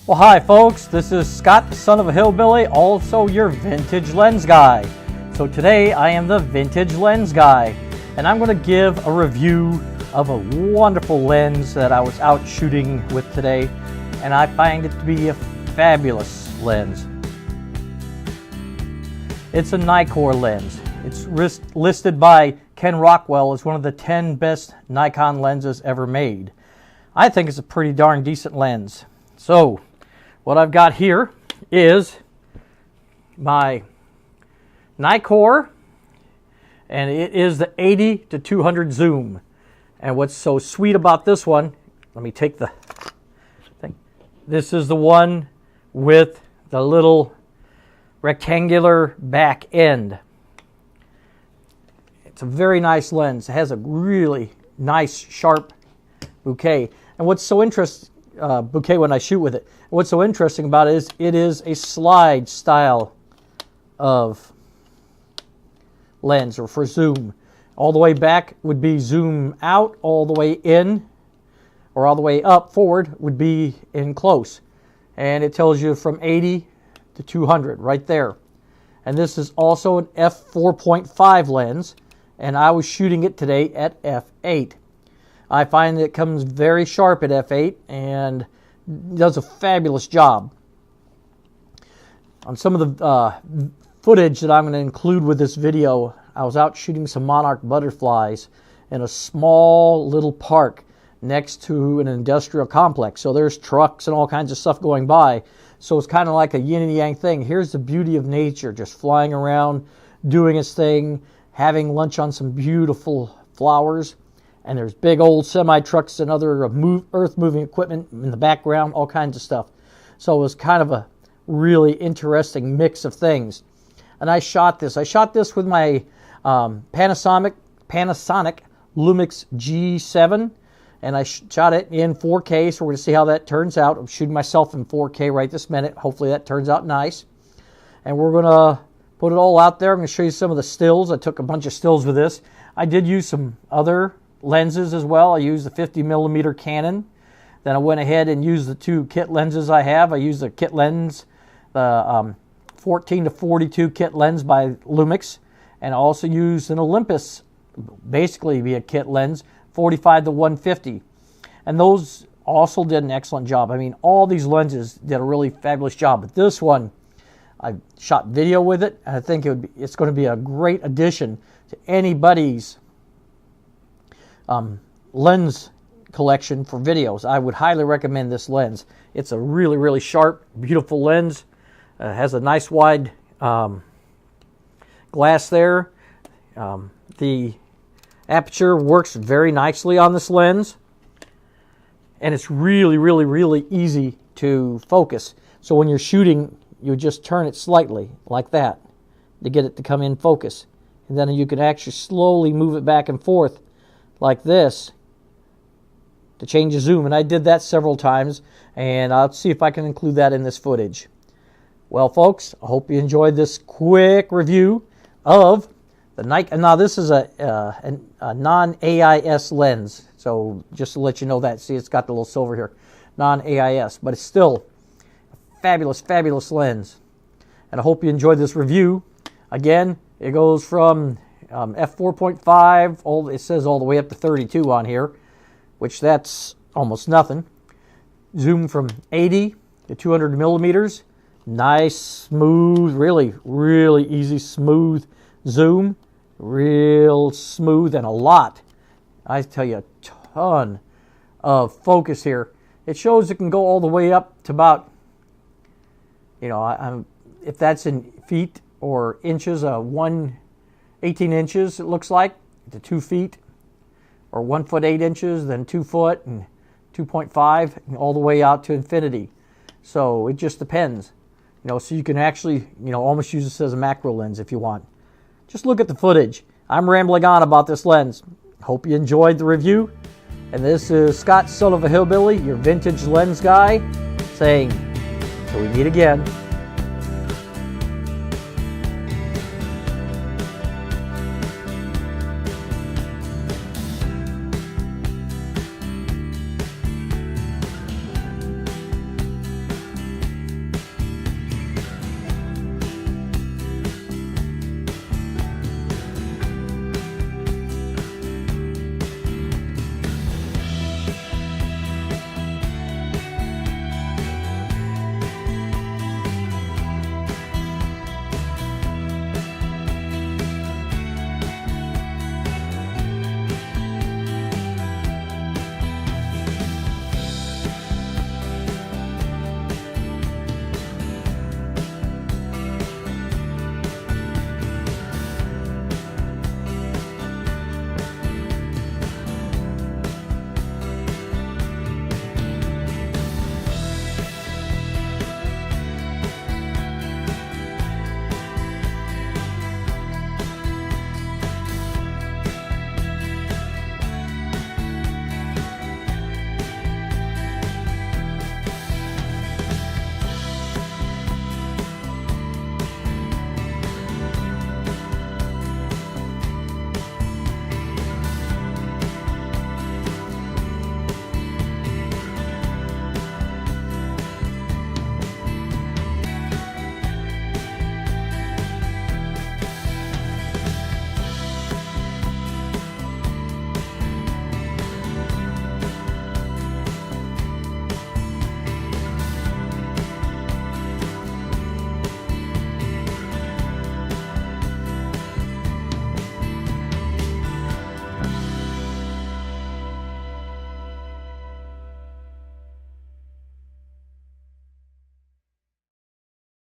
Well, hi folks, this is Scott, the son of a hillbilly, also your vintage lens guy. So today I am the vintage lens guy, and I'm going to give a review of a wonderful lens that I was out shooting with today, and I find it to be a fabulous lens. It's a NIKKOR lens. It's listed by Ken Rockwell as one of the 10 best Nikon lenses ever made. I think it's a pretty darn decent lens. So what I've got here is my NIKKOR, and it is the 80-200 zoom. And what's so sweet about this one, let me take the thing. This is the one with the little rectangular back end. It's a very nice lens. It has a really nice sharp bouquet. And what's so interesting, bouquet when I shoot with it. What's so interesting about it is a slide style of lens, or for zoom. All the way back would be zoom out, all the way in, or all the way up forward would be in close. And it tells you from 80 to 200 right there. And this is also an f4.5 lens, and I was shooting it today at f8. I find that it comes very sharp at f8 and does a fabulous job. On some of the footage that I'm going to include with this video, I was out shooting some monarch butterflies in a small little park next to an industrial complex. So there's trucks and all kinds of stuff going by. So it's kind of like a yin and yang thing. Here's the beauty of nature, just flying around, doing its thing, having lunch on some beautiful flowers. And there's big old semi-trucks and other earth-moving equipment in the background, all kinds of stuff. So it was kind of a really interesting mix of things. And I shot this. I shot this with my Panasonic Lumix G7. And I shot it in 4K, so we're going to see how that turns out. I'm shooting myself in 4K right this minute. Hopefully that turns out nice. And we're going to put it all out there. I'm going to show you some of the stills. I took a bunch of stills with this. I did use some other lenses as well. I used the 50mm Canon. Then I went ahead and used the two kit lenses I have. I used the kit lens, the 14-42 kit lens by Lumix, and I also used an Olympus, basically be a kit lens, 45-150. And those also did an excellent job. I mean, all these lenses did a really fabulous job. But this one, I shot video with it, and I think it's going to be a great addition to anybody's lens collection for videos. I would highly recommend this lens. It's a really, really sharp, beautiful lens. Has a nice wide glass there. The aperture works very nicely on this lens, and it's really, really, really easy to focus. So when you're shooting, you just turn it slightly like that to get it to come in focus, and then you can actually slowly move it back and forth like this to change the zoom. And I did that several times, and I'll see if I can include that in this footage. Well, folks, I hope you enjoyed this quick review of the Nikon. Now, this is a non-AIS lens, so just to let you know that. See, it's got the little silver here. Non-AIS, but it's still a fabulous, fabulous lens. And I hope you enjoyed this review. Again, it goes from f4.5, it says all the way up to 32 on here, which that's almost nothing. Zoom from 80 to 200 millimeters. Nice, smooth, really, really easy, smooth zoom. Real smooth, and a lot. I tell you, a ton of focus here. It shows it can go all the way up to about, you know, if that's in feet or inches, 18 inches it looks like, to 2 feet, or 1 foot 8 inches, then 2 foot, and 2.5, and all the way out to infinity. So it just depends. You know, so you can actually, you know, almost use this as a macro lens if you want. Just look at the footage. I'm rambling on about this lens. Hope you enjoyed the review. And this is Scott, son of a hillbilly, your vintage lens guy, saying, till we meet again.